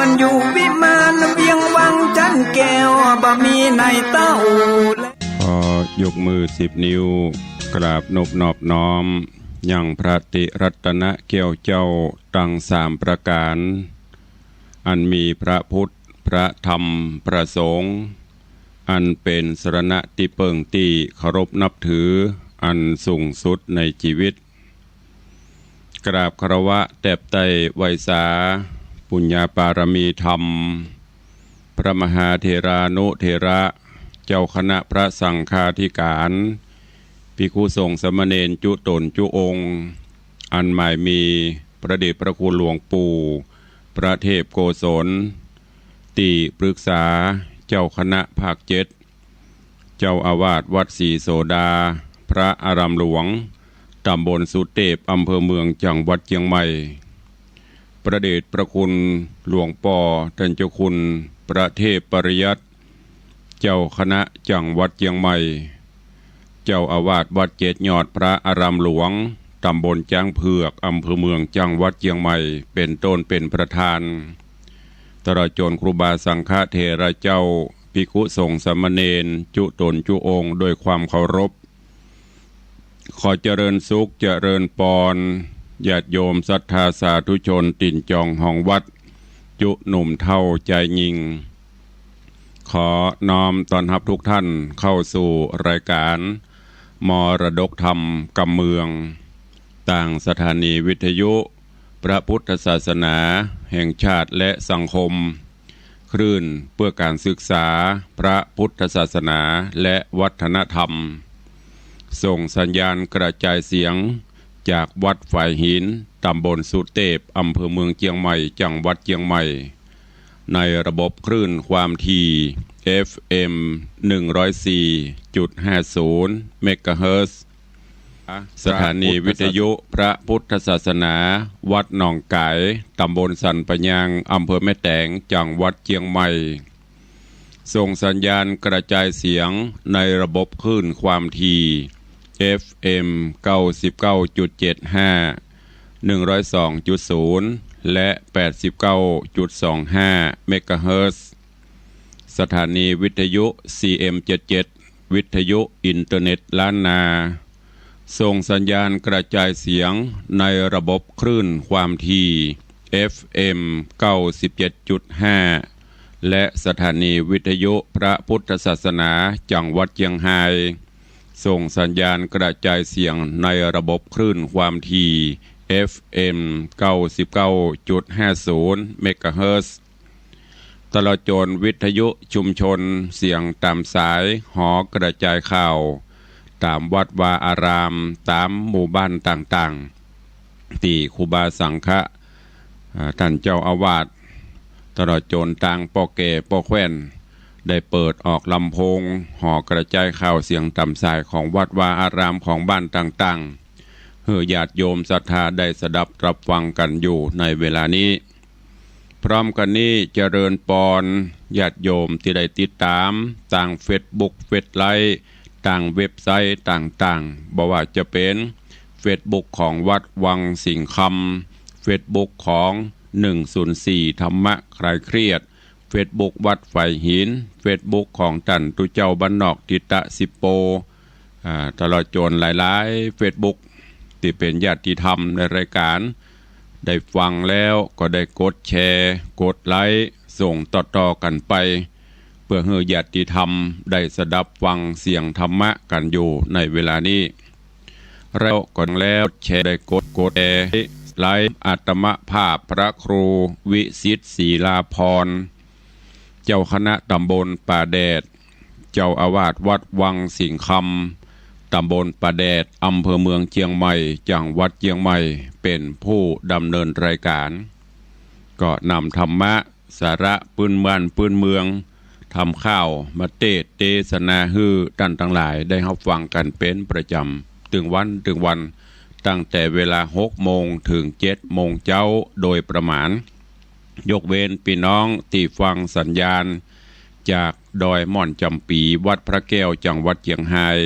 มันอยู่วิมานเวียงวังจันแก้วบ่มีในเต้าพอยกมือ10 นิ้วกราบนอบน้อมยังพระติรัตนแก้วเจ้าตั้ง3 ประการอันมีพระพุทธพระธรรมพระสงฆ์อันเป็นสรณะที่เปิ่งที่เคารพนับถืออันสูงสุดในชีวิตกราบคารวะแตบไตไวสาปุญญาปารมีธรรมพระมหาเถรานุเถระเจ้าคณะพระสังฆาธิการภิกขุสงฆ์สามเณรจุตนจุองค์อันหมายมีพระเดชพระคุณหลวงปู่พระเทพโกศลติปรึกษาเจ้าคณะภาค7เจ้าอาวาสวัดศรีโสดาพระอารามหลวงตำบลสุเทพอำเภอเมืองจังหวัดเชียงใหม่พระเดชพระคุณหลวงป่อท่านเจ้าคุณพระเทพปริยัติเจ้าคณะจังหวัดเชียงใหม่เจ้าอาวาสวัดเจ็ดยอดพระอารามหลวงตำบลจ้างเผือกอำเภอเมืองจังหวัดเชียงใหม่เป็นต้นเป็นประธานตลอดจนครูบาสังฆเถระเจ้าภิกขุสงฆ์สามเณรจุตนจุองค์โดยความเคารพขอเจริญสุขเจริญปอนญาติโยมศรัทธาสาธุชนติ่นจองห้องวัดจุหนุ่มเท่าใจยิงขอน้อมต้อนรับทุกท่านเข้าสู่รายการมรดกธรรมกำเมืองต่างสถานีวิทยุพระพุทธศาสนาแห่งชาติและสังคมคลื่นเพื่อการศึกษาพระพุทธศาสนาและวัฒนธรรมส่งสัญญาณกระจายเสียงจากวัดฝ่ายหินตำบลสุเทพอำเภอเมืองเชียงใหม่จังหวัดเชียงใหม่ในระบบคลื่นความถี่ FM 104.50 เมกะเฮิรตซ์สถานีวิทยุพระพุทธศาสนาวัดหนองไก่ตำบลสันปะยางอำเภอแม่แตงจังหวัดเชียงใหม่ส่งสัญญาณกระจายเสียงในระบบคลื่นความถี่ FM 99.75 102.0 และ 89.25 เมกะเฮิรตซ์สถานีวิทยุ CM77 วิทยุอินเทอร์เน็ตล้านนาส่งสัญญาณกระจายเสียงในระบบคลื่นความถี่ FM 97.5 และสถานีวิทยุพระพุทธศาสนาจังหวัดเชียงรายส่งสัญญาณกระจายเสียงในระบบคลื่นความถี่ FM 99.50 เมกะเฮิรตซ์ตลอดจนวิทยุชุมชนเสียงตามสายหอกระจายข่าวตามวัดวาอารามตามหมู่บ้านต่างๆที่ครูบาสังฆะท่านเจ้าอาวาสตลอดจนต่างป่อแก่ป่อแคว้นได้เปิดออกลำโพงหอกระจายข่าวเสียงตามสายของวัดวาอารามของบ้านต่างๆเพื่อญาติโยมศรัทธาได้สดับรับฟังกันอยู่ในเวลานี้พร้อมกันนี้เจริญปอนญาติโยมที่ได้ติดตามต่างเฟซบุ๊กเฟซไลฟ์ต่างเว็บไซต์ต่างๆบ่ว่าจะเป็นเฟซบุ๊กของวัดวังสิงห์คำเฟซบุ๊กของ104ธรรมะคลายเครียดเฟซบุ๊กวัดไฟหินเฟซบุ๊กของท่านตุเจ้าบ้านนอกทิตะสิโปตลอดจนหลายๆเฟซบุ๊กที่เป็นญาติธรรมในรายการได้ฟังแล้วก็ได้กดแชร์กดไลค์ส่งต่อๆกันไปเพื่อให้ญาติธรรมได้สดับฟังเสียงธรรมะกันอยู่ในเวลานี้แล้วก่อนแล้วแชร์ได้กดแชร์ไลค์อาตมภาพพระครูวิสิทธิ์ศรีลาภรณ์เจ้าคณะตำบลป่าแดดเจ้าอาวาสวัดวังสิงห์คำตำบลป่าแดดอำเภอเมืองเชียงใหม่จังหวัดเชียงใหม่เป็นผู้ดำเนินรายการก็นำธรรมะสาระปืนบ้านปืนเมืองทำข้าวมาเทศนาฮือท่านทั้งหลายได้รับฟังกันเป็นประจำถึงวันตั้งแต่เวลา6 โมงถึง7 โมงเช้าโดยประมาณยกเว้นพี่น้องที่ฟังสัญญาณจากดอยม่อนจำปีวัดพระแก้วจังหวัดเชียงราย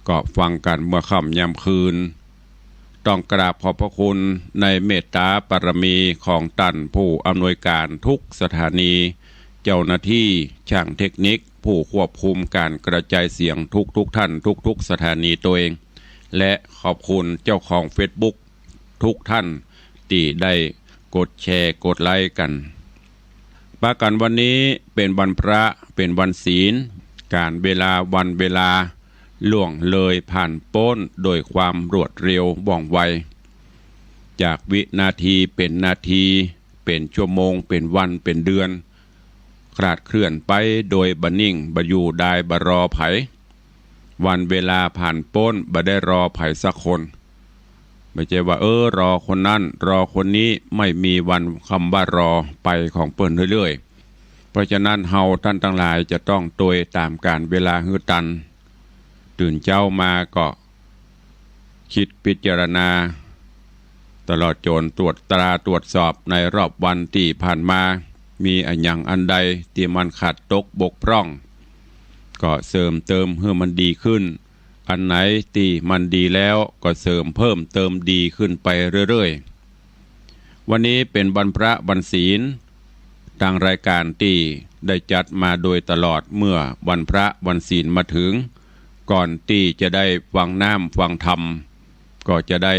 ก็ฟังกันเมื่อค่ำยามคืน ต้องกราบขอบพระคุณในเมตตาปรมีของท่านผู้อำนวยการทุกสถานีเจ้าหน้าที่ช่างเทคนิคผู้ควบคุมการกระจายเสียงทุกท่านทุกสถานีตัวเองและขอบคุณเจ้าของ Facebook ทุกท่านที่ได้กดแชร์กดไลค์กันปากันวันนี้เป็นวันพระเป็นวันศีลการเวลาวันเวลาล่วงเลยผ่านพ้นโดยความรวดเร็วว่องไวจากวินาทีเป็นนาทีเป็นชั่วโมงเป็นวันเป็นเดือนคลาดเคลื่อนไปโดยบันิ่งบอยู่ได้บรอไผวันเวลาผ่านพ้นบ่ได้รอไผสักคนไม่ใช่ว่ารอคนนั้นรอคนนี้ไม่มีวันคำว่ารอไปของเปิ้นเรื่อยๆเพราะฉะนั้นเฮาท่านทั้งหลายจะต้องตวยตามการเวลาฮือตันตื่นเจ้ามาก็คิดพิจารณาตลอดจนตรวจตราตรวจสอบในรอบวันที่ผ่านมามีอันยังอันใดที่มันขาดตกบกพร่องก็เสริมเติมให้มันดีขึ้นอันไหนที่มันดีแล้วก็เสริมเพิ่มเติมดีขึ้นไปเรื่อยๆวันนี้เป็นวันพระวันศีลทางรายการที่ได้จัดมาโดยตลอดเมื่อวันพระวันศีลมาถึงก่อนที่จะได้ฟังน้ำฟังธรรมก็จะได้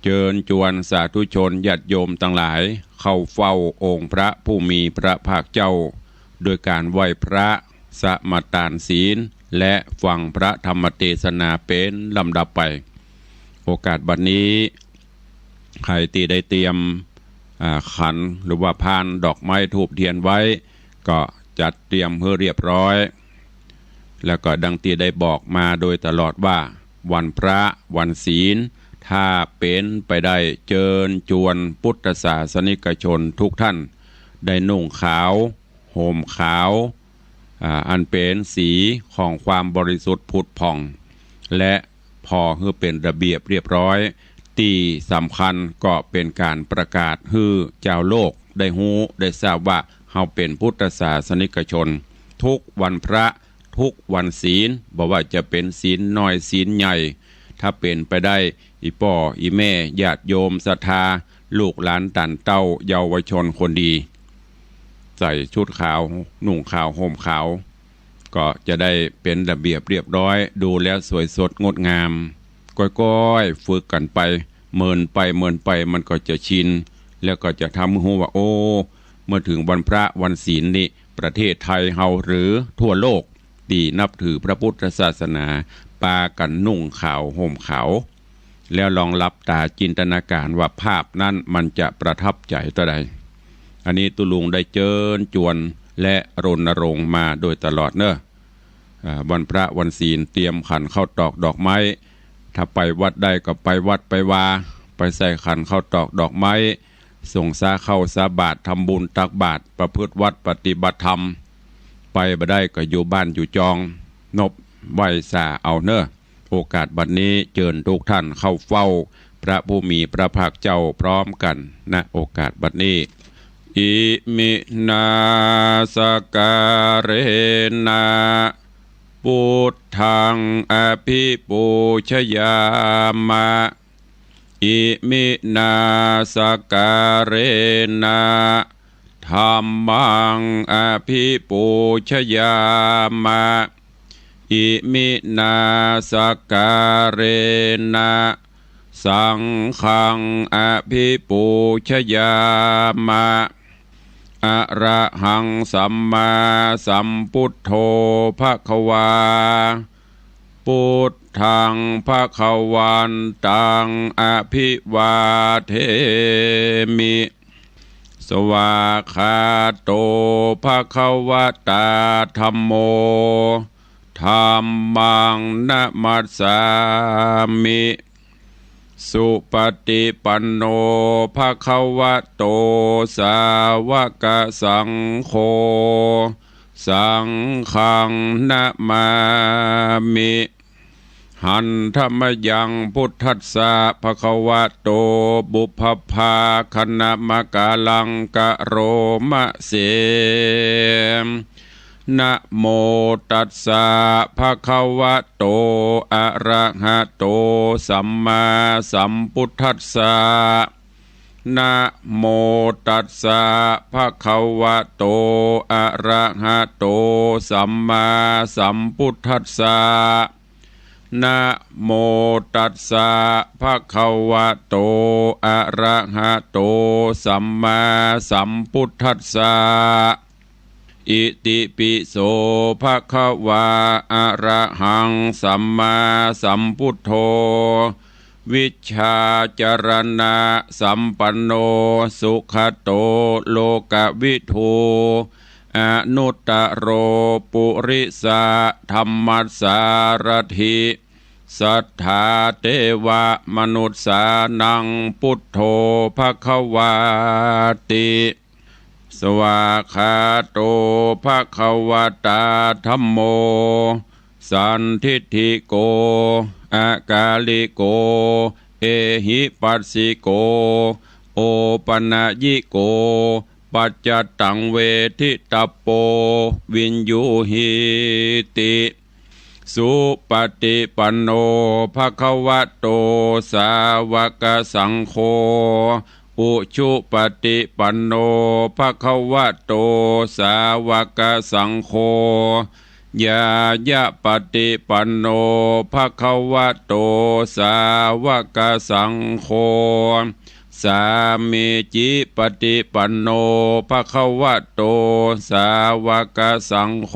เชิญชวนสาธุชนญาติโยมทั้งหลายเข้าเฝ้าองค์พระผู้มีพระภาคเจ้าโดยการไหว้พระสมาทานศีลและฟังพระธรรมเทศนาเป็นลำดับไปโอกาสบัดนี้ใครที่ได้เตรียมขันหรือว่าพานดอกไม้ธูปเทียนไว้ก็จัดเตรียมเพื่อเรียบร้อยแล้วก็ดังที่ได้บอกมาโดยตลอดว่าวันพระวันศีลถ้าเป็นไปได้เชิญชวนพุทธศาสนิกชนทุกท่านได้นุ่งขาวห่มขาวอันเป็นสีของความบริสุทธิ์ผุดผ่องและพอให้เป็นระเบียบเรียบร้อยที่สำคัญก็เป็นการประกาศให้เจ้าโลกได้ฮู้ได้ทราบว่าเฮาเป็นพุทธศาสนิกชนทุกวันพระทุกวันศีลบอกว่าจะเป็นศีลน้อยศีลใหญ่ถ้าเป็นไปได้อีป่ออีแม่ญาติโยมศรัทธาลูกหลานตันเต้าเยาวชนคนดีใส่ชุดขาวนุ่งขาวห่มขาวก็จะได้เป็นระเบียบเรียบร้อยดูแล้วสวยสดงดงามก้อยๆฝึกกันไปเมินไปมันก็จะชินแล้วก็จะทำให้รู้ว่าโอ้เมื่อถึงวันพระวันศีลนี่ประเทศไทยเฮาหรือทั่วโลกที่นับถือพระพุทธศาสนาปากันนุ่งขาวห่มขาวแล้วลองหลับตาจินตนาการว่าภาพนั้นมันจะประทับใจต่อใดอันนี้ตุลุงได้เชิญชวนและรณรงค์มาโดยตลอดเนอะวันพระวันศีลเตรียมขันข้าวตอกดอกไม้ถ้าไปวัดได้ก็ไปวัดไปวาไปใส่ขันข้าวตอกดอกไม้ส่งสาเข้าสาบาตรทำบุญตักบาตรประพฤติวัดปฏิบัติธรรมไปบ่ได้ก็อยู่บ้านอยู่จองนบไหวสาเอาเนอะโอกาสบัดนี้เชิญทุกท่านเข้าเฝ้าพระผู้มีพระภาคเจ้าพร้อมกันณโอกาสบัดนี้อิมินาสการเรนะพุทธังอภิปูชยามะอิมินาสการเรนะธัมมังอภิปูชยามะอิมินาสการเรนะสังฆังอภิปูชยามะอะระหังสัมมาสัมพุทโธภควาพุทธังภควันตังอภิวาเทมิสวาคาโตภควตาธัมโมธัมมังนะมัสสามิสุปฏิปันโนภควโตสาวกสังโฆสังฆังนะมามิหันธรรมยังพุทธัสสะภควโตบุพภาคณมกาลังกะโรมะเสม นะโมตัสสะภะคะวะโตอะระหะโตสัมมาสัมพุทธัสสะนะโมตัสสะภะคะวะโตอะระหะโตสัมมาสัมพุทธัสสะนะโมตัสสะภะคะวะโตอะระหะโตสัมมาสัมพุทธัสสะอิติปิโสภะคะวะอะระหังสัมมาสัมพุทโธวิชชาจรณะสัมปันโนสุขโตโลกวิทูอนุตตโรปุริสะธรรมัสสารถิสัทธาเทวมนุษสานังพุทโธภควาติสวากขาโตภควตาธัมโมสันทิฏฐิโกอากาลิโกเอหิปัสสิโกโอปนะยิโกปัจจตังเวทิตปโปวินยูหิติสุปฏิปันโนภควโตสาวกสังโฆอุชุปฏิปันโนภควโตสาวกสังโฆยายะปฏิปันโนภควโตสาวกสังโฆสามีจิปฏิปันโนภควโตสาวกสังโฆ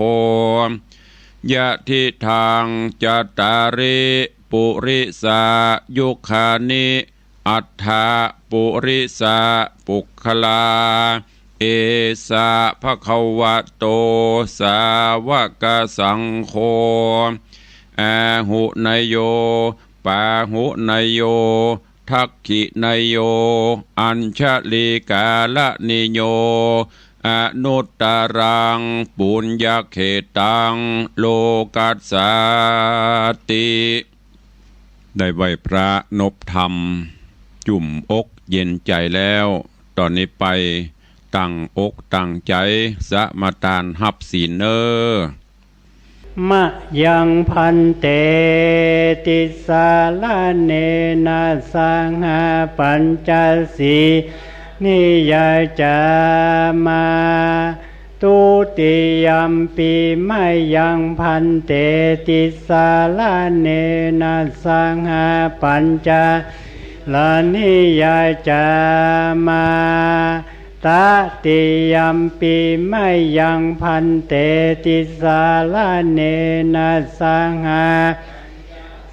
ยะทิทางจัตตาริปุริสายุคานิอัฏฐาปุริสาปุคลาเอสะภควโตสาวกสังโฆอาหุนยโยปาหุนยโยทักขินยโยอัญชลิกาลนิโยอนุตตรังปุญญเขตังโลกัสสาติได้ไหวพระนบธรรมจุ่มอกเย็นใจแล้วตอนนี้ไปตั้งอกตั้งใจสมาทานหับศีลเนอมะยังพันเตติสาลาเนนะสังหาปัญจสีนิยจามาตุติยัมปีมะยังพันเตติสาลาเนนะสังหาปัญจลานิยจามาตติยัมปีมะยังพันเตติสาลาเนนะสังหา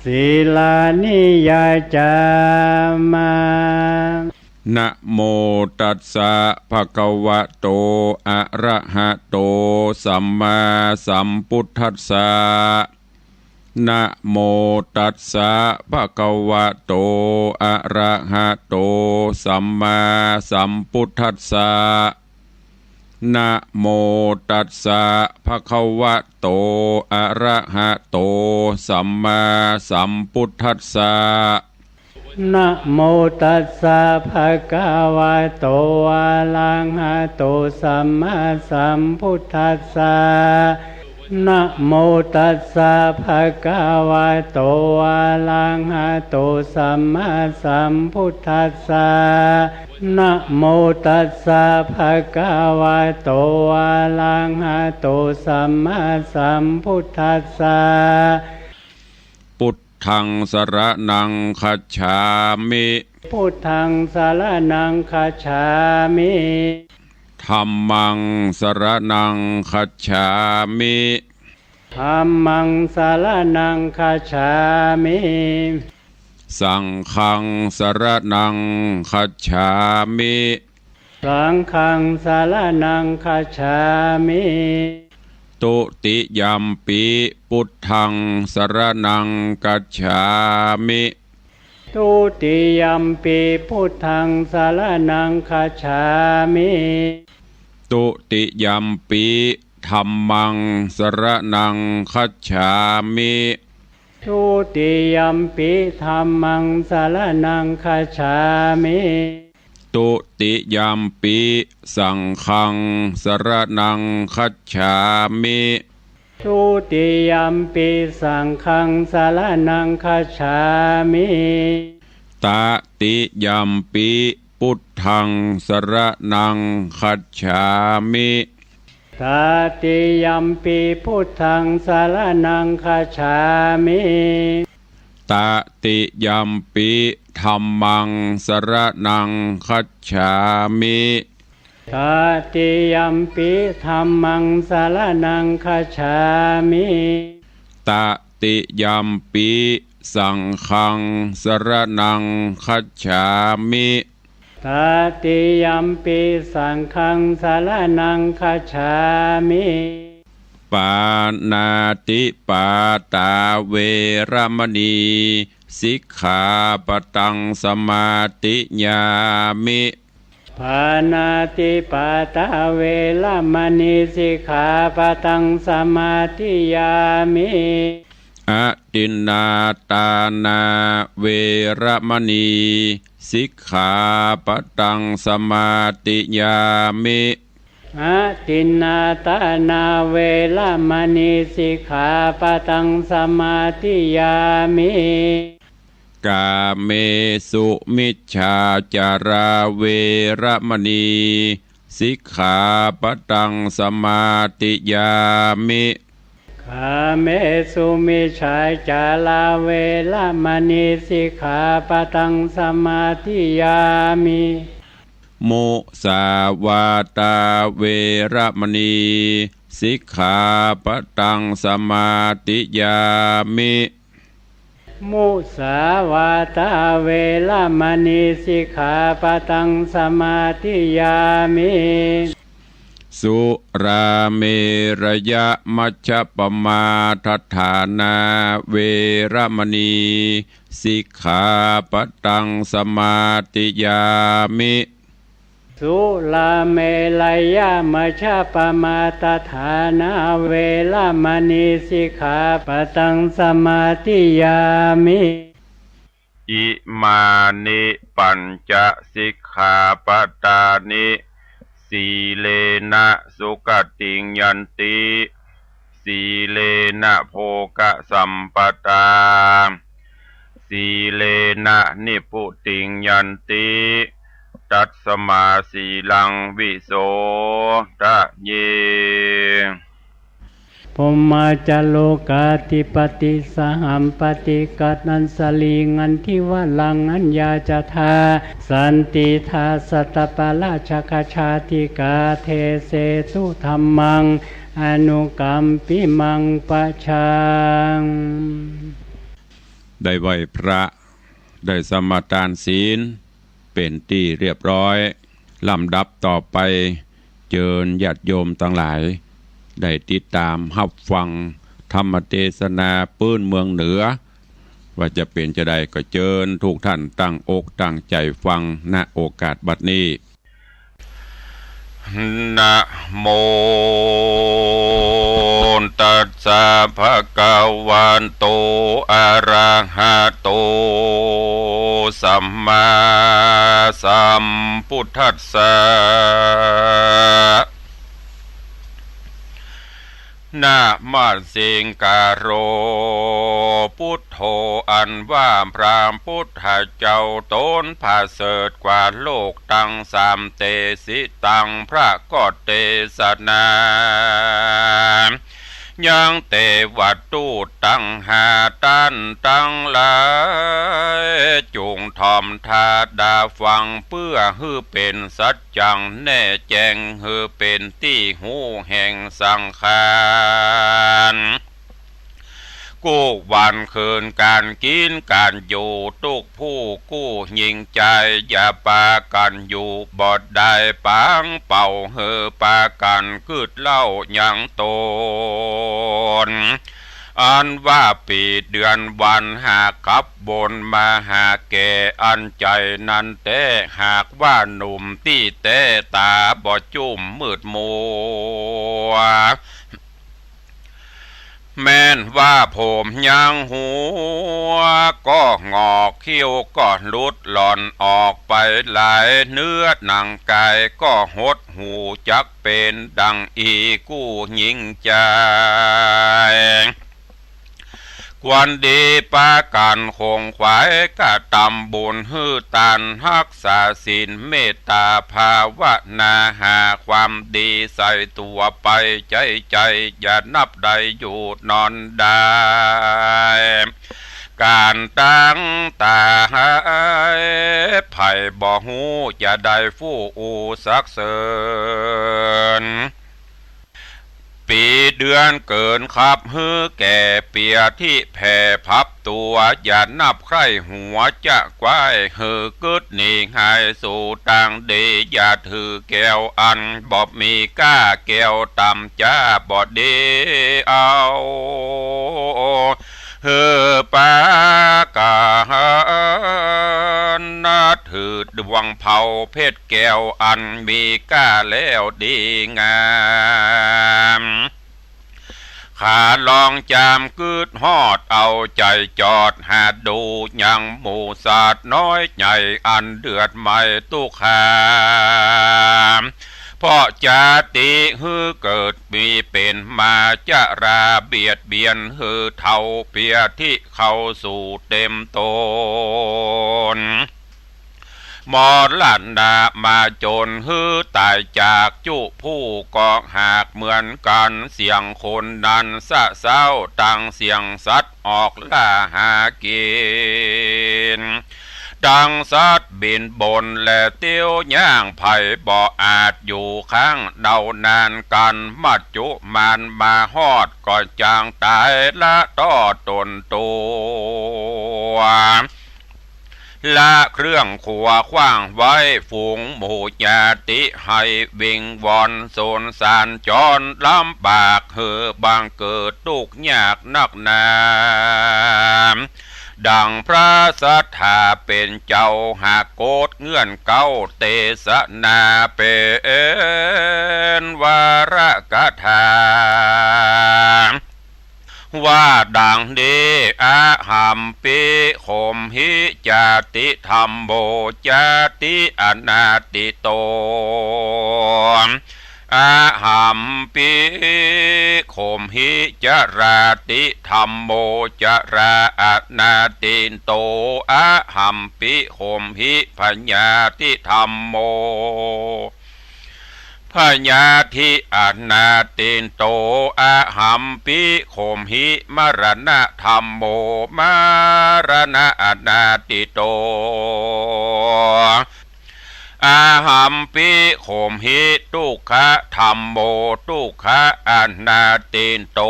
ศีลานิยจามานะโมตัสสะภะคะวะโตอะระหะโตสัมมาสัมพุทธัสสะนะโมตัสสะภะคะวะโตอะระหะโตสัมมาสัมพุทธัสสะนะโมตัสสะภะคะวะโตอะระหะโตสัมมาสัมพุทธัสสะนะโมตัสสะภะคะวะโตอะระหะโตสัมมาสัมพุทธัสสะนะโมตัสสะภะคะวะโตอะระหะโตสัมมาสัมพุทธัสสะนะโมตัสสะภะคะวะโตอะระหะโตสัมมาสัมพุทธัสสะพุทธังสรณังคัจฉามิพุทธังสรณังคัจฉามิธัมมังสรณังคัจฉามิธัมมังสรณังคัจฉามิสังฆังสรณังคัจฉามิสังฆังสรณังคัจฉามิตุติยัมปิพุทธังสรณังคัจฉามิตุติยัมปิพุทธังสรณังคัจฉามิตุติยัมปิธัมมังสรณังคัจฉามิตุติยัมปิธัมมังสรณังคัจฉามิ ตุติยัมปิสังฆังสรณังคัจฉามิทุติยัมปิสังฆังสรณังคัจฉามิตติยัมปิพุทธังสรณังคัจฉามิตติยัมปิพุทธังสรณังคัจฉามิตติยัมปิธัมมังสรณังคัจฉามิตติยัมปิธัมมังสรณังคัจฉามิตติยัมปิสังฆังสรณังคัจฉามิตติยัมปิสังฆังสรณังคัจฉามิปานาติปาตาเวรมณีสิกขาปตังสมาติญามิปานาติปาตาเวรมณีสิกขาปตังสมาธิยามิอะตินนาตานาเวรมณีสิกขาปตังสมาติยามิอะตินนาตานาเวรมณีสิกขาปตังสมาธิยามิกาเมสุมิจฉาจาราเวรมณีสิกขาปตังสมาติยามิกาเมสุมิจฉาจาราเวรมณีสิกขาปตังสมาธิยามิมุสาวาตาเวรมณีสิกขาปตังสมาติยามิมุสาวาตาเวรมณีสิกขาปตังสมาธิยามิสุราเมรยะมัชฌัปปมาทัฏฐานาเวรมณีสิกขาปตังสมาติยามิสุราเมรยะมัชฌัปปมาทัฏฐานาเวรมณีสิกขาปตังสมาธิยามิอิมานิปัญจสิกขาปตานิสีเลนะสุขติงยันติสีเลนะโภคสัมปทาสีเลนะนิพุติงยันติตัสสมาสีลังวิโสทะเยพมาจโลกาธิปติสหัมปติกัตนันสลีงันทิวลังอัญญาจทาสันติทาสัตตปาราชกชาติกาเทเสตุธรรมังอนุกัมปิมังปะชังได้ไหวพระได้สมาทานศีลเป็นที่เรียบร้อยลำดับต่อไปเชิญญาติโยมทั้งหลายได้ติดตามรับฟังธรรมเทศนาปื้นเมืองเหนือว่าจะเป็นจะได้ก็เชิญทุกท่านตั้งอกตั้งใจฟังณโอกาสบัดนี้นะโมตัสสะภะคะวะโตอะระหะโตสัมมาสัมพุทธัสสะนะมาสิงกาโรพุทโธอันว่าพระพุทธเจ้าตนผาเสริฐกว่าโลกตั้งสามเตสิตังพระก็เตสนายังเตวัตตุตั้งหาตันตั้งหลายจุงทอมทาดาฟังเพื่อฮือเป็นสัจจังแน่แจ้งฮือเป็นที่หูแห่งสังขารกู้วันคืนการกินการอยู่ทุกผู้กู้ยิงใจอย่าปากันอยู่บอดได้ปังเป่าเฮือปากันคืดเล่ายังโตนอันว่าปีเดือนวันหากขับบนมาหาแก่อันใจนั้นแต่หากว่าหนุ่มที่แต่ตาบอดจุ่มมืดมัว แม้นว่าผมยังหัวก็งอกเขี้ยวก็หลุดหล่อนออกไปหลายเนื้อหนังกายก็หดหูจักเป็นดังอีกู้หญิงใจควรดีปากันคงขวายกะตำบุญฮือตันรักษาศีลเมตตาภาวนาหาความดีใส่ตัวไปใจอย่านับใดอยู่นอนได้การตั้งตาให้ไผ่บ่หูอย่าได้ฟู่อูสักเสริญปีเดือนเกินขับฮือแก่เปียที่แผ่พับตัวอย่านับใครหัวจะกว้ายฮือกึดหนีหายสู่ต่างดีอย่าถือแก้วอันบ่มีก้าแก้วต่ำจ้าบ่ดีเอาเฮือปากานาถือดวงเผาเพชรแก้วอันมีก้าแล้วดีงามขาลองจามกึดฮอดเอาใจจอดหาดูยังหมู่ศาสตร์น้อยใหญ่อันเดือดไม่ตุกขามเพราะจาติฮือเกิดมีเป็นมาจะราเบียดเบียนฮือเท่าเปียที่เข้าสู่เต็มตนมอลันดามาจนฮือตายจากจุผู้กองหากเหมือนกันเสียงคนนั้นสะเศร้าตั้งเสียงสัตว์ออกล่าหากินดังสัตว์บินบนและเตี้ยวย่างไผ่บ่อาจอยู่ข้างเดานานกันมัดจุมันมาฮอดก่อนจางตายละต้อตนตัวละเครื่องขัวขว้างไว้ฝูงหมู่ญาติให้วิงวอนโซนสานจรลำบากเหือบางเกิดทุกข์ยากนักหนาดังพระสัทธาเป็นเจ้าหากโกดเงื่อนเก้าเตสนาเป็นวาระกถาว่าดังดีอาหัมปิโคมหิจาติธรรมโบจาติอนาติโตอาหัมปิโคมหิจาราติธรรมโมจาราอนาติโตอาหัมปิโคมหิปัญญาติธรรมโมพญาธิอนาตินโตอาหัมปิโคมหิมรณะธรรมโมมรณะอนาติโตอาหัมปิโคมหิทุกขะธรรมโมทุกขะอนาตินโต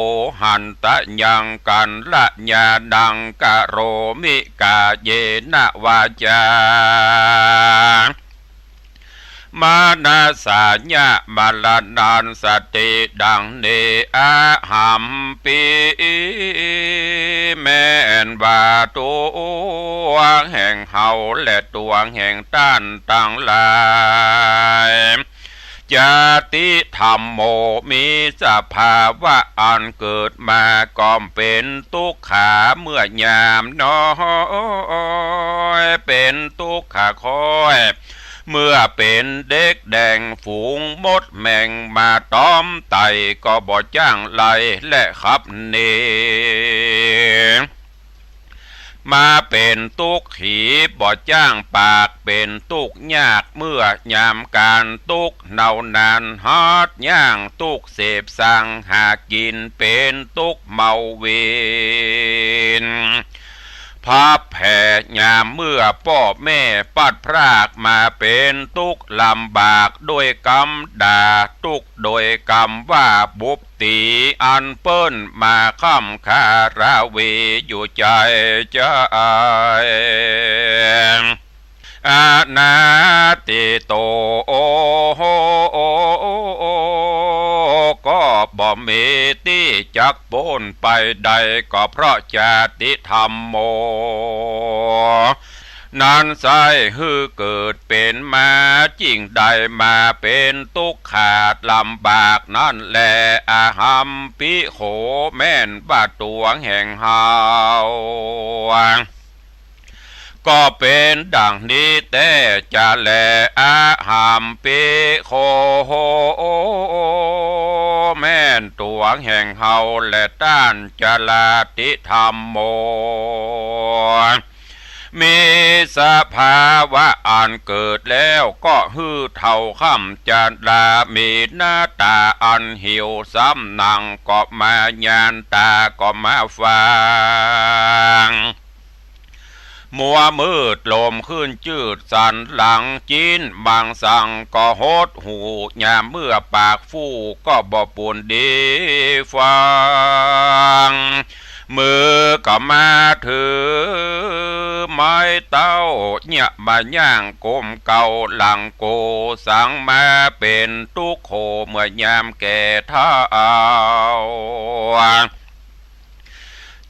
หันตะยังกันละญาดังกะโรมิกาเยนะวาจามานาสาญะมาลานานสติดังเนอาหัมปิแม่นว่าตัวแห่งเฮาและตัวแห่งต้านต่างหลายจาติธรรมโมมีสภาวะอันเกิดมาก่อมเป็นทุกขาเมื่อยามน้อยเป็นทุกขาคอยเมื่อเป็นเด็กแดงฝูงมดแมงมาต้อมไตก็บ่จ้างไล่และขับเนมาเป็นตุกขีบ่จ้างปากเป็นตุกยากเมื่อยามการตุกเนานานฮอดย่างตุกเสพสั่งหากินเป็นตุกเมาเวนพาแผ่ยามเมื่อพ่อแม่ปัดพรากมาเป็นทุกข์ลำบากด้วยกรรมด่าทุกข์โดยกรรมว่าบุบตีอันเปิ้นมาค่ำคาราเวอยู่ใจใจอานาติโตก็บ่มีที่จักพ้นไปใดก็เพราะจาติธรรมโม นั้นใส่ฮือเกิดเป็นมาจริงได้มาเป็นทุกข์ขาดลำบากนั่นแลอาหัมปิโขแม่นบาดตวงแห่งเฮาก็เป็นดังนี้แต่จะแลอาหัมปิโขแม่นตัวแห่งเฮาและต้านจลาติธรรมโมมีสภาวะอันเกิดแล้วก็ฮือเท่าคำจันดามีหน้าตาอันหิวซ้ำหนังก็มาญาณตาก็มาฟังมัวมืดลมขึ้นจืดสันหลังจีนบางสั่งก็โหดหูยามเมื่อปากฟู่ก็บ่ปุ่นดีฟังมือก็มาถือไม้เต้าเนี่ยมาย่างกลมเก่าหลังโกสังมาเป็นตุกโขเมื่อยามแก่เท้า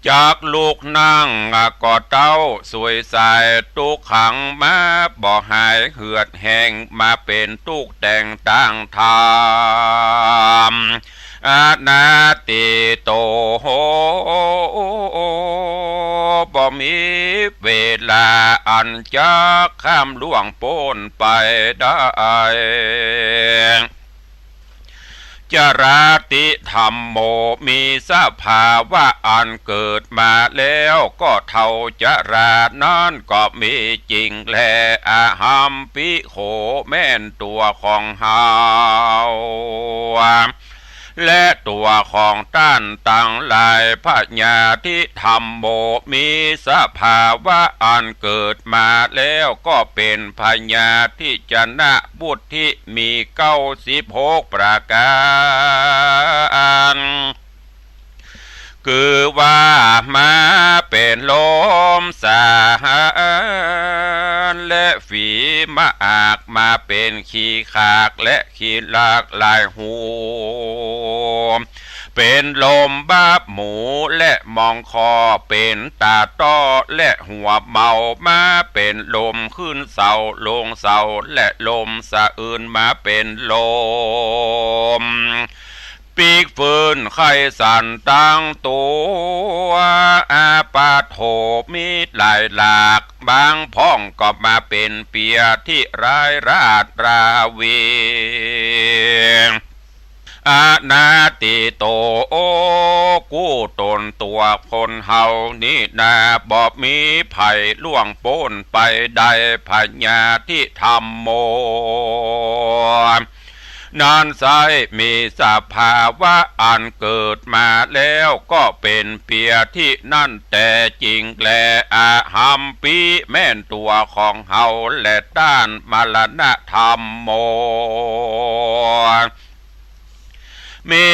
จากลูกนั่งก็เต้าสวยใสตุกขังมาบ่หายเหือดแห้งมาเป็นตุกแต่งตั้งธรรมอานาติโตโหบ่มีเวลาอันจะข้ามล่วงพ้นไปได้จราติธรรมโมมีสภาวะอันเกิดมาแล้วก็เท่าจรานั้นก็มีจริงแลอาหัมปิโขแม่นตัวของเฮาและตัวของต้านต่างหลายพญาธิธรรมโมมีสภาวะอันเกิดมาแล้วก็เป็นพญาธิจนะบุตรที่มี96ประการคือว่ามาเป็นลมสาและฝีมาอากมาเป็นขี้ขากและขี้ลากลายหูเป็นลมบาบหมูและมองคอเป็นตาต้อและหัวเมามาเป็นลมขึ้นเสาลงเสาและลมสะอื่นมาเป็นลมปีกฟืนไข่สันตั้งตัวอาปาโถมีหลายหลากบางพ่องก็มาเป็นเปียที่ร้ายราดราวีอานาติโตโอกู้ตนตัวคนเฮานี่นาบ่มีไผ่ล่วงพ้นไปได้พญาธิธรรมโมนานไซมีสภาวะอันเกิดมาแล้วก็เป็นเปียที่นั่นแต่จริงแลอาหัมปิแม่นตัวของเฮาและด้านมรณะธรรมโมมี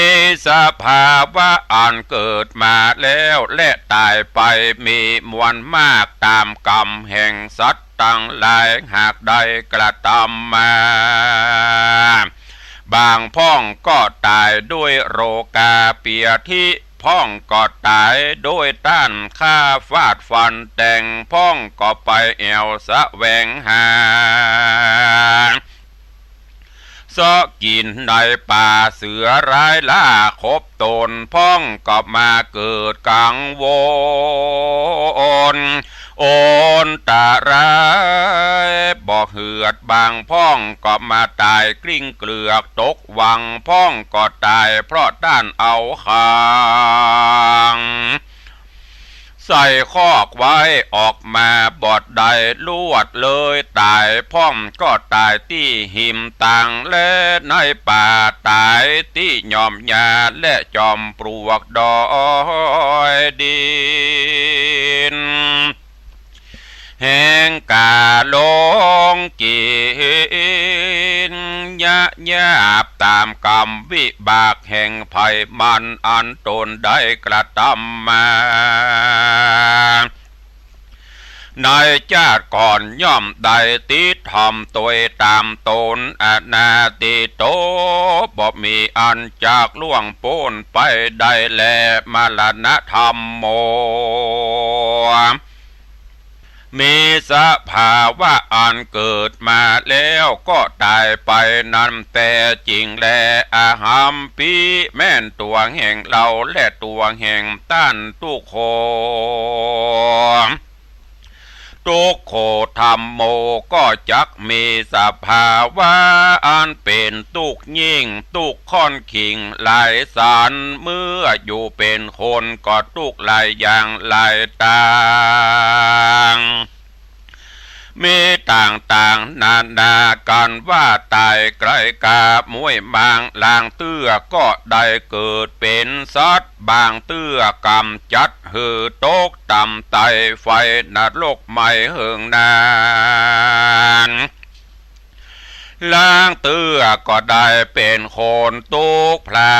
สภาวะอันเกิดมาแล้วและตายไปมีมวลมากตามกรรมแห่งสัตว์ตั้งหลายหากได้กระทำมาบางพ่องก็ตายด้วยโรคาเปียที่พ่องก็ตายด้วยต้านฆ่าฟาดฟันแต่งพ่องก็ไปแอวแสวงหาซอกินในป่าเสือร้ายล่าคบตนพ่องก็มาเกิดกังวลโอนตาร้ายบ่เหือดบางพ่องก็มาตายกลิ้งเกลือกตกวังพ่องก็ตายเพราะด้านเอาคางใส่คอกไว้ออกมาบอดใดลวดเลยตายพ่อมก็ตายที่หิมต่างและในป่าตายที่ยอมยาและจอมปลวกดอยดินแห่งกาลงกินยะยาบตามกรรมวิบากแห่งภัยมันอันตนได้กระทำมาในชาติก่อนย่อมได้ติดทำตัวตามตนอนาติโตบ่มีอันจากล่วงพ้นไปได้แลมรณะธรรมโม มีสภาวะอันเกิดมาแล้วก็ตายไปนั้นแต่จริงแลอาหัมปีแม่นตัวแห่งเราและตัวแห่งต้านทุกโคทุกโคธรรมโมก็จักมีสภาวะอันเป็นทุกยิ่งทุกค่อนขิงหลายสารเมื่ออยู่เป็นคนก็ทุกหลายอย่างหลายต่างมีต่างนานากันว่าตายไกลกามวยบางลางเตื้อก็ได้เกิดเป็นสัตว์บางเตื้อกำจัดหือตกต่ำไตไฟนรกไม่เหิงนานล้างเตื้อก็ได้เป็นคนตุกพลา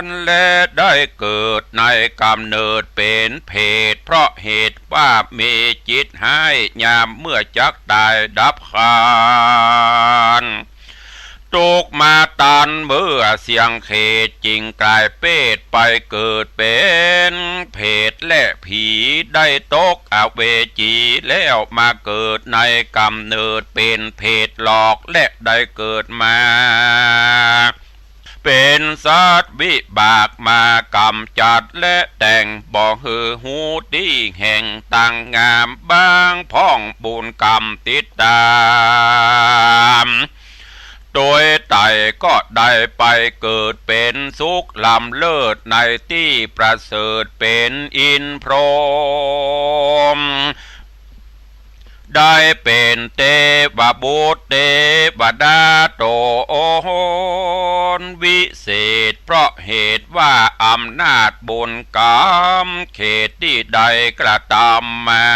นและได้เกิดในกำเนิดเป็นเพศเพราะเหตุว่ามีจิตให้ยามเมื่อจักตายดับคานตุกมาตันเมื่อเสียงเขตจริงกลายเป็ดไปเกิดเป็นเพศและผีได้ตกอเวจีแล้วมาเกิดในกำเนิดเป็นเพศหลอกและได้เกิดมาเป็นสัตว์วิบากมากำจัดและแต่งบ่ฮือหูดีแห่งตั้งงามบางพ้องบุญกรรมติดตามโดยไตก็ได้ไปเกิดเป็นสุขลำเลิศในที่ประเสริฐเป็นอินพรหมได้เป็นเทวบุตรเทวดาโตนวิเศษเพราะเหตุว่าอำนาจบุญกรรมเขตที่ใดกระทำมา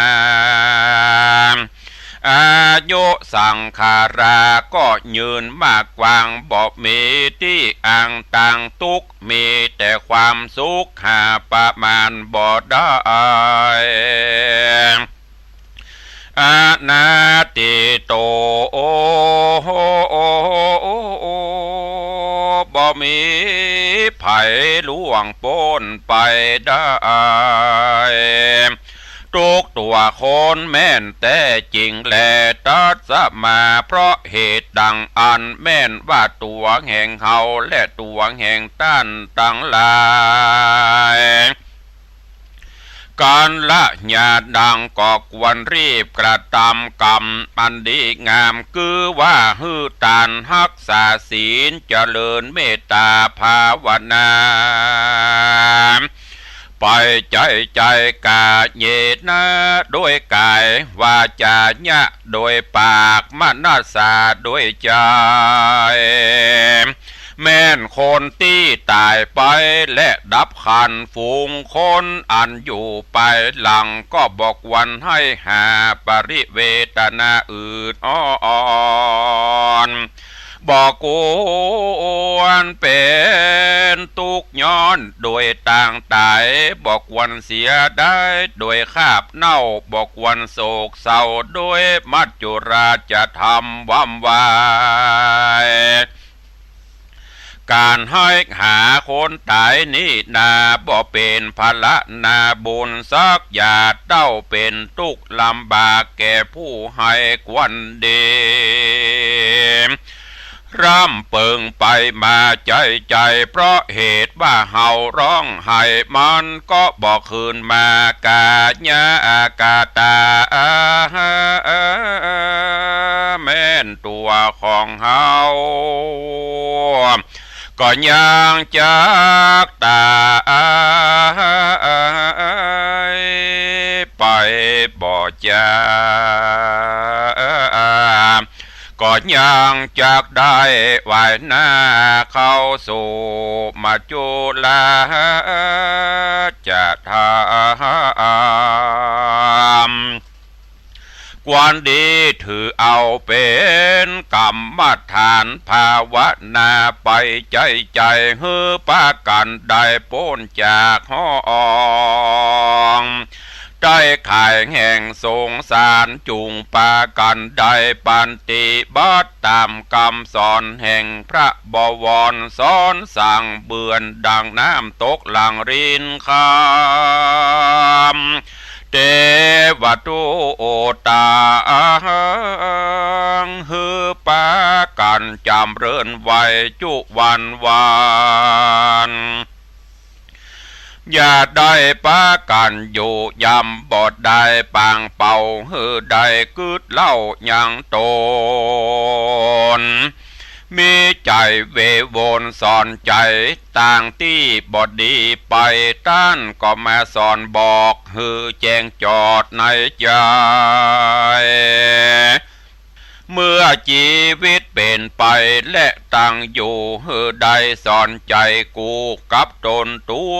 อายุสังขาราก็ยืนมากกว่างบอกมีที่อ่างต่างทุกมีแต่ความสุขหาประมาณบ่ได้อานาติโตบ่มีไผล่วงพ้นไปได้ทุกตัวคนแม่นแต่จริงแลตัดสมาเพราะเหตุดังอันแม่นว่าตัวแห่งเฮาและตัวแห่งต้านตั้งหลายการละญาติดังก็ควรรีบกระทำกรรมอันดีงามคือว่าฮือตานรักษาศีลเจริญเมตตาภาวนาไปใจกาเยนะโดยกายวาจาญะโดยปากมนาสาโดยใจแม่นคนที่ตายไปและดับขันฝูงคนอันอยู่ไปหลังก็บอกวันให้หาปริเวทนาอื่นอ่อนบอกกวนเป็นทุกย้อนโดยต่างตายบอกวันเสียได้โดยคาบเน่าบอกวันโศกเศร้าโดยมัจจุราชจะทำว่ำวายการให้หาคนตายนี่นาบ่เป็นภาระนาบุญสักอย่าเต้าเป็นทุกข์ลำบากแก่ผู้ให้ควันเดร่ำเปิงไปมาใจเพราะเหตุว่าเฮาร้องไห้มันก็บอกคืนมากาญากาตาแม่นตัวของเฮาก็ยังจากตายไปบ่จาก็ยังจากได้วายหน้าเข้าสู่มาจุลาจะทำความดีถือเอาเป็นกรรมฐานภาวนาไปใจฮือปากันได้พ้นจากห้องได้ขายแห่งสงสารจุงปากันได้ปันติบัตตามคำสอนแห่งพระบวรสอนสั่งเบือนดังน้ำตกหลังรินคำ เตวตุโอตาฮือปากันจำเริญไว้จุวันวานอย่าได้ปากันอยู่ยำบอดได้ปางเป่าฮือได้กึดเล่ายังโตนมีใจเวโวนสอนใจต่างที่บอดีไปต้านก็มาสอนบอกฮือแจ้งจอดในใจเมื่อชีวิตเป็นไปและตั้งอยู่ฮือได้สอนใจกูกับตนตัว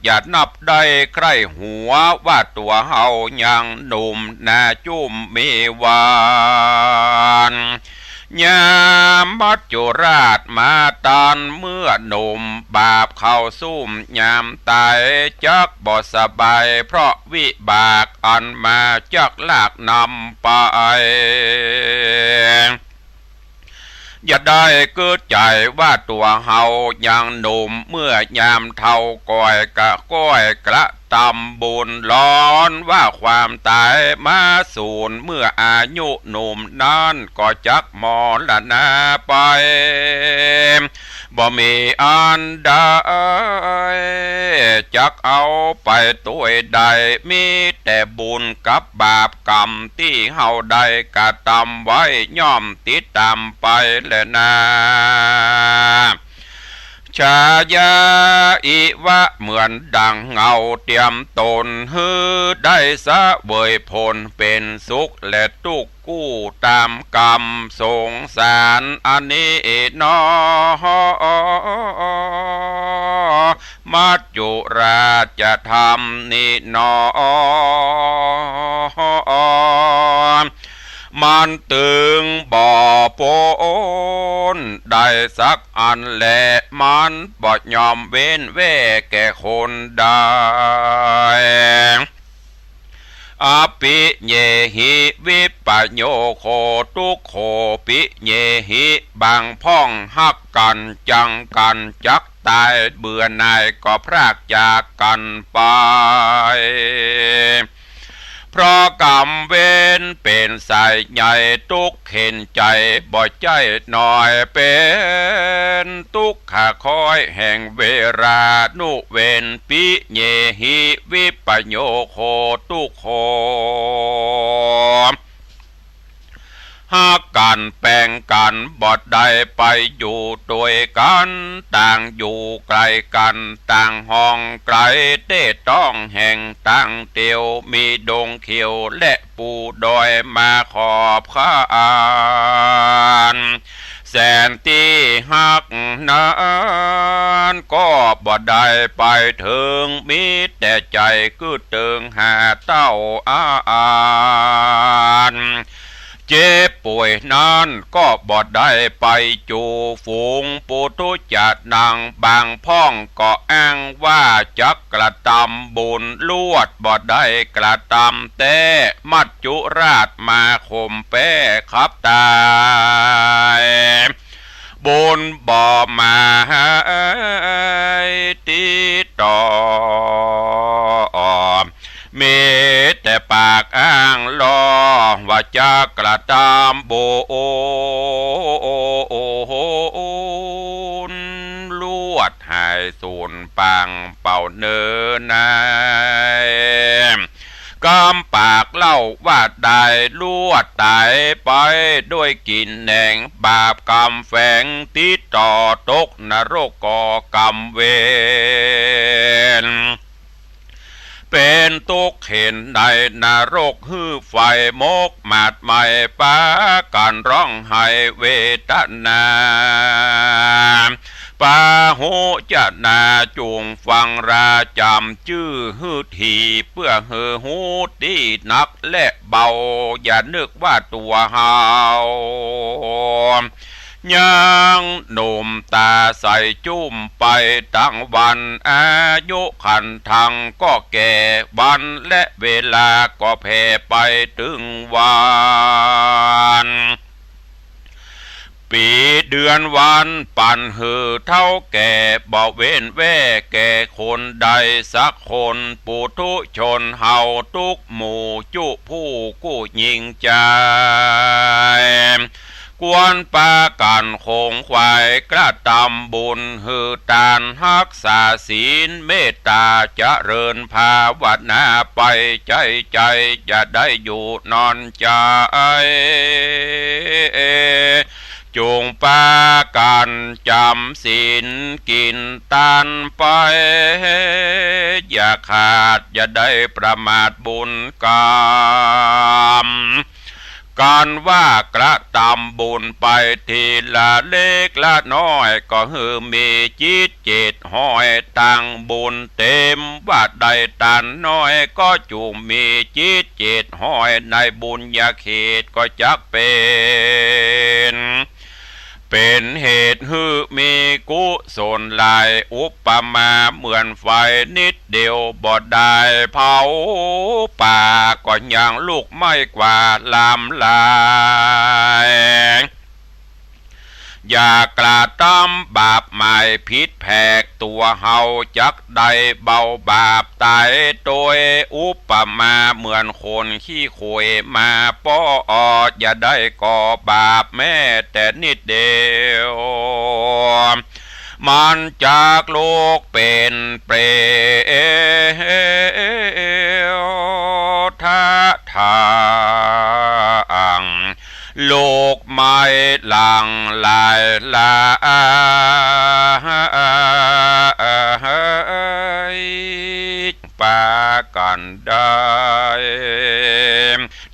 อย่านับได้ใครหัวว่าตัวเฮายังหนุ่มนาจุ่มมีวานยามมัจจุราชมาตานเมื่อหนุ่มบาปเข้าซุ่มยามตายจักบ่สบายเพราะวิบากอันมาจักลากนำไปอย่าได้เกิดใจว่าตัวเฮายังหนุ่มเมื่อยามเท่าก้อยกะก้อยกระตำบุญร้อนว่าความตายมาสูญเมื่ออายุหนุ่มนั้นก็จักมรณะไปบ่มีอันใดจักเอาไปตัวใดมีแต่บุญกับบาปกรรมที่เฮาได้กระทำไว้ย่อมติดตามไปแลนะชายาอิวะเหมือนดังเงาเตรียมตนฮือได้สะเวยผลเป็นสุขและทุกข์กู้ตามกรรมสงสารอันนี้นอมัจจุราชธรรมนินอมันตึงบ่อโปนได้สักอันแหละมันบ่ยอมเว้นแว่แก่คนได้อปิเยหิวิปโยโคทุกโขปิเยหิบางพ่องหักกันจังกันจักตายเบื่อหน่ายก็พรากจากกันไปเพราะกรรมเว้นเป็นสายใหญ่ทุกเห็นใจบ่ใจหน่อยเป็นทุกขาคอยแห่งเวรานุเวนปิเยหิวิปโยโคทุกโคหากกันแปลงกันบ่ได้ไปอยู่ด้วยกันต่างอยู่ไกลกันต่างห้องไกลเต้ต้องแห่งต่างเตียวมีดงเขียวและปูดอยมาขอบข้านแสนที่หักนั้นก็บ่ได้ไปถึงมีแต่ใจกือเติงหาเต้าเจ็บป่วยนั้นก็บ่ได้ไปจูฝูงปุถุจัดนางบางพ่องก็อ้างว่าจักกระทำบุญลวดบ่ได้กระทำแต่มัจจุราชมาข่มแป้ขับตายบุญบ่มาติดต่อมีแต่ปากอ้างล้อว่าจะกระทำบุญลวดหายสูญปังเป่าเนินนายกำปากเล่าว่าได้ลวดตายไปด้วยกินแหน่งบาปกรรมแฝงติดต่อตกนรกก่อกรรมเวรเป็นตุกเห็นในนรกฮือไฟมกหมาดไม่ปาการร้องไห้เวทนาปาหูจะนาจุงฟังราจำชื่อฮือทีเพื่อฮือหูที่นักและเบาอย่านึกว่าตัวเฮายังหนุ่มตาใสจุ่มไปตั้งวันอายุขันทังก็แก่วันและเวลาก็แผ่ไปถึงวัน ปีเดือนวันปั่นหือเท่าแก่บ่เว้นแว่แก่คนใดสักคนปุถุชนเฮาทุกหมู่จุผู้กู้ยิงใจกวนปากันคงควายกระทำบุญหือตานรักษาศีลเมตตาเจริญภาวนาไปใจจะได้อยู่นอนใจจงปากันจำศีลกินทานไปอย่าขาดอย่าได้ประมาทบุญกรรมการว่ากระทำบุญไปทีละเล็กละน้อยก็คือมีจิตเจตห้อยตั้งบุญเต็มว่าใดตันน้อยก็จูงมีจิตเจตห้อยในบุญญาเขตก็จักเป็นเหตุให้มีกุศลหลายอุปมาเหมือนไฟนิดเดียวบ่ได้เผาป่าก็ยังลูกไม่กว่าลามลายอย่ากระทำบาปหมายผิดแผกตัวเฮาจักได้เบาบาปตายโดยอุปมาเหมือนคนขี้โขยมาป้ออย่าได้ก่อบาปแม้แต่นิดเดียวมันจากโลกเป็นเปรตทางโลกไม่หลังลายลาปากันได้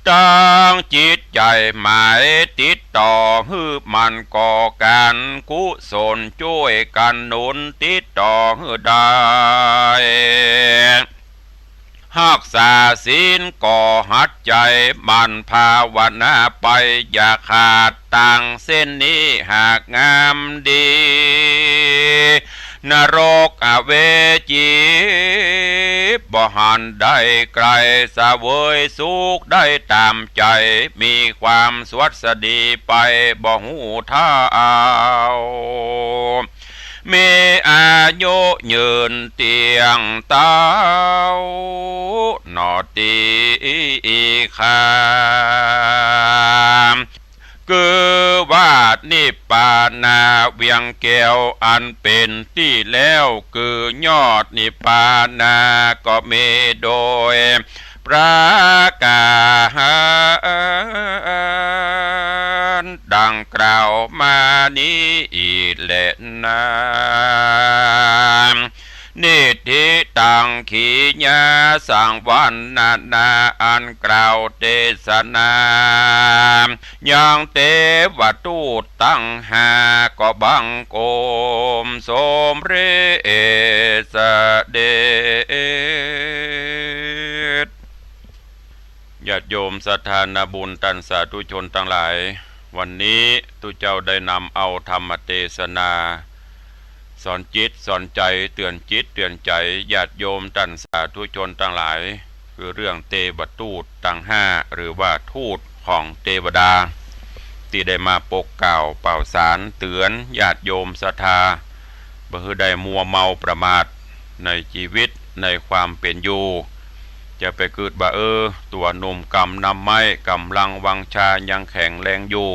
ตั้งจิตใจหมายติดต่อฮือมันก่อการกุศลช่วยกันหนุนติดต่อฮือได้รักษาศีลก่อหัดใจมันภาวนาไปอย่าขาดตั้งเส้นนี้หากงามดีนรกอเวจีบ่หันได้ไกลสะเวยสุขได้ตามใจมีความสวัสดีไปบ่หูท่าเอามีอายุยืนเตียงเต้านอตีคามคือวาดนิพพานาเวียงแก้วอันเป็นที่แล้วคือยอดนิพพานาก็มีโดยประกาศดังกล่าวมานี้อีกแหละนะนิธิตังขีญาสังวันนาอันกล่าวเทศนายังเทวทูตตั้งหาก็บังโกมสมเรศเดชญาติโยมศรัทธานาบุญตันสาธุชนทั้งหลายวันนี้ตุเจ้าได้นำเอาธรรมเทศนาสอนจิตสอนใจเตือนจิตเตือนใจญาติโยมตันสาธุชนทั้งหลายคือเรื่องเทวทูตทั้งห้าหรือว่าทูตของเทวดาที่ได้มาปกกล่าวเป่าสารเตือนญาติโยมศรัทธาบ่ให้ได้มัวเมาประมาทในชีวิตในความเป็นอยู่จะไปเกิดบ่ตัวหนุ่มกำนำไม้กำลังวังชายังแข็งแรงอยู่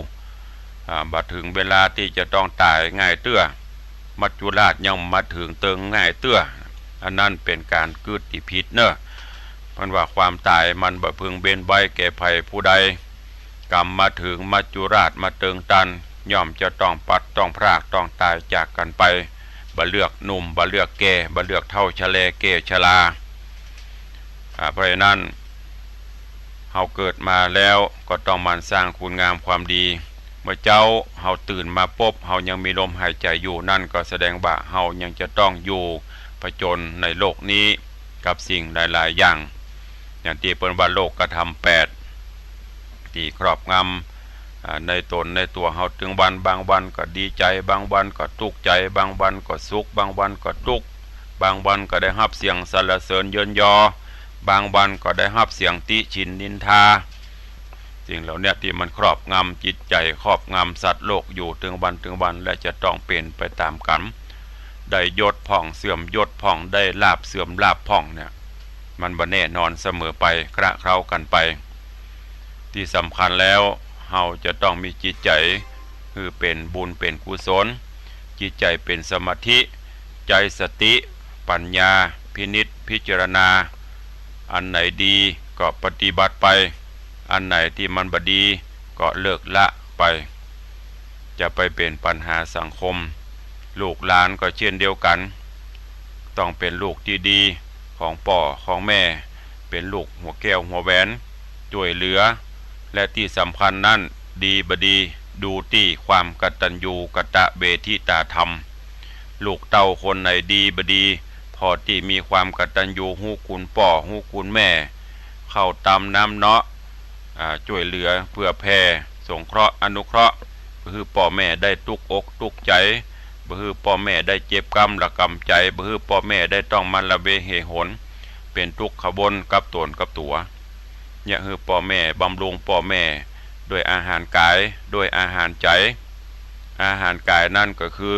บัดถึงเวลาที่จะต้องตายง่ายเตื้อมัจจุราชยังมาถึงเติงง่ายเตื้ออันนั้นเป็นการเกิดที่ผิดเนอะเพราะว่าความตายมันบ่พึงเบนไว้แก่ภัยผู้ใดกรรมมาถึงมัจจุราชมาเติงตันย่อมจะต้องปัดต้องพรากต้องตายจากกันไปบ่เลือกหนุ่มบ่เลือกแก่บ่เลือกเท่าชะเลแก่ชราเพราะฉะนั้นเฮาเกิดมาแล้วก็ต้องมันสร้างคุณงามความดีเมื่อเจ้าเฮาตื่นมาพบเฮายังมีลมหายใจอยู่นั่นก็แสดงว่าเฮายังจะต้องอยู่ผจญในโลกนี้กับสิ่งหลายๆอย่างที่เปิ้นว่าโลกกระทำ8ที่ครอบงำในตนในตัวเฮาถึงวันบางวันก็ดีใจบางวันก็ทุกข์ใจบางวันก็สุขบางวันก็ทุกข์บางวันก็ได้รับเสียงสรรเสริญเยินยอบางวันก็ได้รับเสียงติฉินนินทา สิ่งเหล่านี้ที่มันครอบงำจิตใจครอบงำสัตว์โลกอยู่ถึงวันและจะต้องเปลี่ยนไปตามกรรมได้ยศพ่องเสื่อมยศพ่องได้ลาภเสื่อมลาภพ่องเนี่ยมันบ่แน่นอนเสมอไปกระเคล้ากันไปที่สำคัญแล้วเฮาจะต้องมีจิตใจคือเป็นบุญเป็นกุศลจิตใจเป็นสมาธิใจสติปัญญาพินิจพิจารณาอันไหนดีก็ปฏิบัติไปอันไหนที่มันบ่ดีก็เลิกละไปจะไปเป็นปัญหาสังคมลูกหลานก็เช่นเดียวกันต้องเป็นลูกที่ดีของพ่อของแม่เป็นลูกหัวแก้วหัวแหวนช่วยเหลือและที่สำคัญนั่นดีบดีดูที่ความกตัญญูกตเวทิตาธรรมลูกเต้าคนไหนดีบดีพอที่มีความกตัญญูฮู้คุณพ่อฮู้คุณแม่เข้าตามน้ำเนาะช่วยเหลือเพื่อแผ่สงเคราะห์อนุเคราะห์คือพ่อแม่ได้ตุกอกตุกใจคือพ่อแม่ได้เจ็บกรรมละกรรมใจคือพ่อแม่ได้ต้องมันละเวเหหนเป็นทุกขบนกับตนกับตัวเนี่ยคือพ่อแม่บำรุงพ่อแม่ด้วยอาหารกายด้วยอาหารใจอาหารกายนั่นก็คือ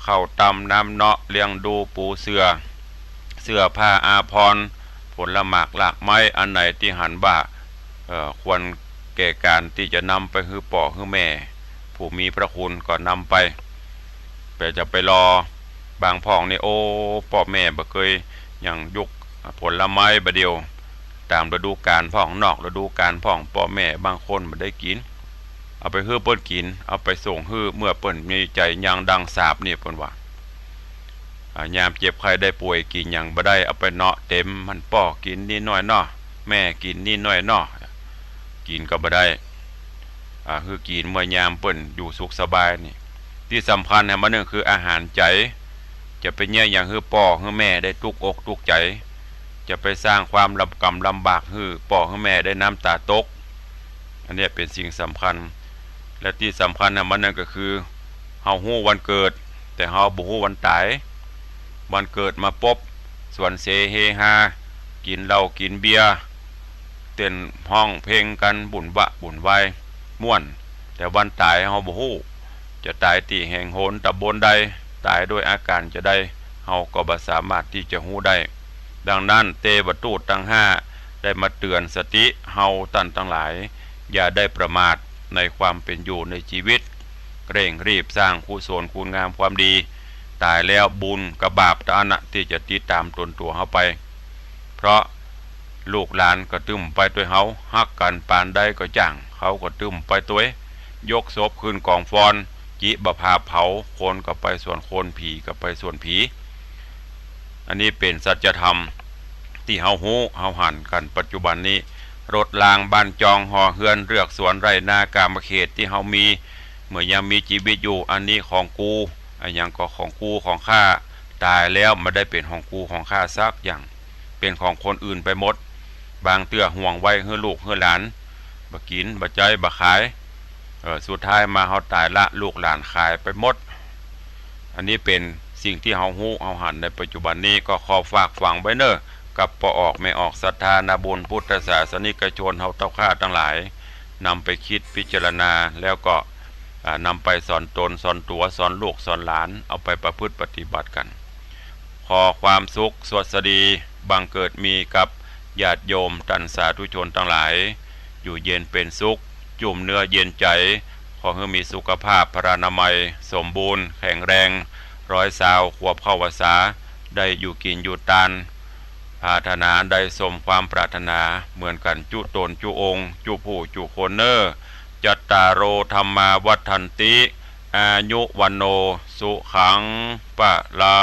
เข้าตำน้ำเนาะเลี้ยงดูปูเสื้อผ้าอาภรณ์ผลหมากหลากไม้อันไหนที่หันบ่าควรแก่การที่จะนำไปคือพ่อคือแม่ผู้มีพระคุณก็นำไปจะไปรอบางพ่องนี่โอ้พ่อแม่บ่เคยอย่างยุกผลไม้บะเดียวตามฤดูกาลพ่องนอกฤดูกาลพ่องพ่อแม่บางคนบ่ได้กินเอาไปฮื้อเปิ้นกินเอาไปส่งฮื้อเมื่อเปิ้นมีใจยังดังสาบนี่เปิ้นว่ายามเจ็บไข้ได้ป่วยกินหยังบ่ได้เอาไปเนาะเต็มมันพ่อกินนิดหน่อยเนาะแม่กินนิดหน่อยเนาะกินก็บ่ได้คือกินเมื่อยามเปิ้นอยู่สุขสบายนี่ที่สำคัญเนี่ยมันนึงคืออาหารใจจะไปเนี่ยอย่างคือพ่อคือแม่ได้ทุกอกทุกใจจะไปสร้างความลำกำลำบากคือพ่อคือแม่ได้น้ำตาตกอันนี้เป็นสิ่งสำคัญและที่สำคัญเนี่ยมันนั่นก็คือเฮาฮู้วันเกิดแต่เฮาบ่ฮู้วันตายวันเกิดมาปบส่วนเสเฮฮากินเหล้ากินเบียร์เต้นห้องเพลงกันบุญวะบุญวายม่วนแต่วันตายเฮาบ่ฮู้จะตายที่แห่งโหนตำบลใดตายด้วยอาการจะได้เฮาก็บ่สามารถที่จะฮู้ได้ดังนั้นเตวทูตทั้ง5ได้มาเตือนสติเฮาท่านทั้งหลายอย่าได้ประมาทในความเป็นอยู่ในชีวิตเร่งรีบสร้างกุศลคุณงามความดีตายแล้วบุญกับบาปตานะที่จะติดตามตนตัวเฮาไปเพราะลูกหลานก็ตึมไปตัวเฮาฮักกันปานใดก็จ้างเขาก็ตึมไปตัวยกศพขึ้นกองฟอนจิบพาเผาคนก็ไปส่วนคนผีก็ไปส่วนผีอันนี้เป็นสัจธรรมที่เฮาฮู้เฮาหันกันปัจจุบันนี้รถรางบ้านจองหอเฮือนเรือกสวนไร่นากามเขตที่เฮามีเมื่อยังมีชีวิตอยู่อันนี้ของกูอันยังก็ของกูของข้าตายแล้วไม่ได้เป็นของกูของข้าซักอย่างเป็นของคนอื่นไปหมดบางเตื้อห่วงไว้เฮือลูกเฮือหลานบ่กินบ่ใจบ่ขายสุดท้ายมาเฮาตายละลูกหลานขายไปหมดอันนี้เป็นสิ่งที่เฮาฮู้เฮาหันในปัจจุบันนี้ก็ขอฝากฝังไว้เน้อกับปออกไม่ออกศรัทธานาบุญพุทธศาสนิกชนเฮาเต้าข้าทั้งหลายนำไปคิดพิจารณาแล้วก็นำไปสอนตนสอนตัวสอนลูกสอนหลานเอาไปประพฤติปฏิบัติกันขอความสุขสวัสดีบังเกิดมีกับญาติโยมท่านสาธุชนทั้งหลายอยู่เย็นเป็นสุขจุ่มเนื้อเย็นใจขอให้มีสุขภาพพรานามัยสมบูรณ์แข็งแรง120 ขวบเข้าพรรษาได้อยู่กินอยู่ตานปรารถนาได้สมความปรารถนาเหมือนกันจุตนจุองค์จุผู้จุคนเนอจัตตารโอธรรมาวัฏันติอายุวันโนสุขังปะลา